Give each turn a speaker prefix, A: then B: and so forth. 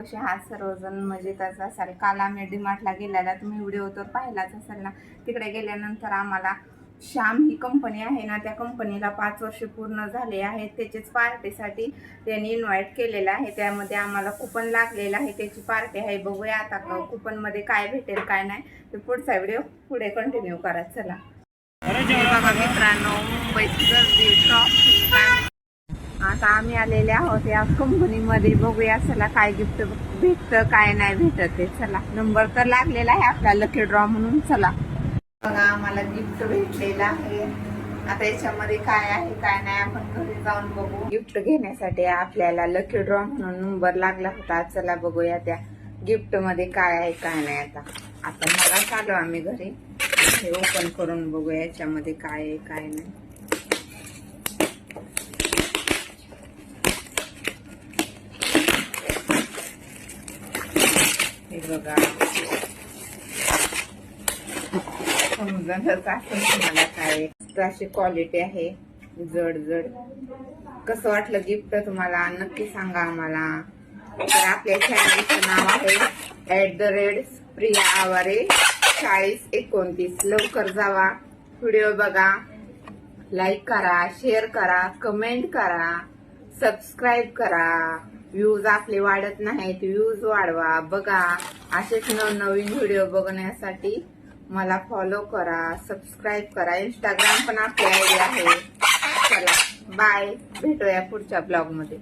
A: हा सर्वजण मजेतच असाल. काल आम्ही डीमार्टला गेलेला, तुम्ही व्हिडिओ तर पाहिलाच असेल ना. तिकडे गेल्यानंतर आम्हाला श्याम ही कंपनी आहे ना, त्या कंपनीला 5 वर्ष पूर्ण झाले आहेत. त्याचेच पार्टीसाठी त्यांनी इन्व्हाइट केलेलं आहे. त्यामध्ये आम्हाला कुपन लागलेलं आहे, त्याची पार्टी आहे. बघूया आता कुपनमध्ये काय भेटेल काय नाही ते पुढचा व्हिडिओ पुढे कंटिन्यू करा. चला बघा मित्रांनो, मुंबईची गर्दी ट्रॉफिक. आता आम्ही आलेले आहोत या कंपनीमध्ये. बघूया चला काय गिफ्ट भेटतं काय नाही भेटत ते. चला नंबर तर लागलेला आहे आपला लकी ड्रॉ म्हणून. चला बघा आम्हाला गिफ्ट भेटलेलं आहे. आता याच्यामध्ये काय आहे काय नाही आपण घरी जाऊन बघू. गिफ्ट घेण्यासाठी आपल्याला लकी ड्रॉ म्हणून नंबर लागला होता. चला बघूया त्या गिफ्ट मध्ये काय आहे काय नाही. आता मला चालू आम्ही घरी हे ओपन करून बघूया याच्यामध्ये काय आहे काय नाही. हे बघा समजतच असेल तुम्हाला काय अशी क्वालिटी आहे. जड जड कसं वाटलं गिफ्ट तुम्हाला नक्की सांगा आम्हाला. तर आपल्या चॅनलचं नाव आहे @प्रिया आवारे 4029. लवकर जावा, व्हिडिओ बघा, लाईक करा, शेअर करा, कमेंट करा, सबस्क्राईब करा. व्ह्यूज आपले वाढत नाहीत, व्ह्यूज वाढवा. बघा असेच नवनवीन व्हिडिओ बघण्यासाठी मला फॉलो करा, सबस्क्राईब करा. इंस्टाग्राम पण आपली आयडी आहे. चला बाय, भेटूया पुढच्या ब्लॉग मध्ये.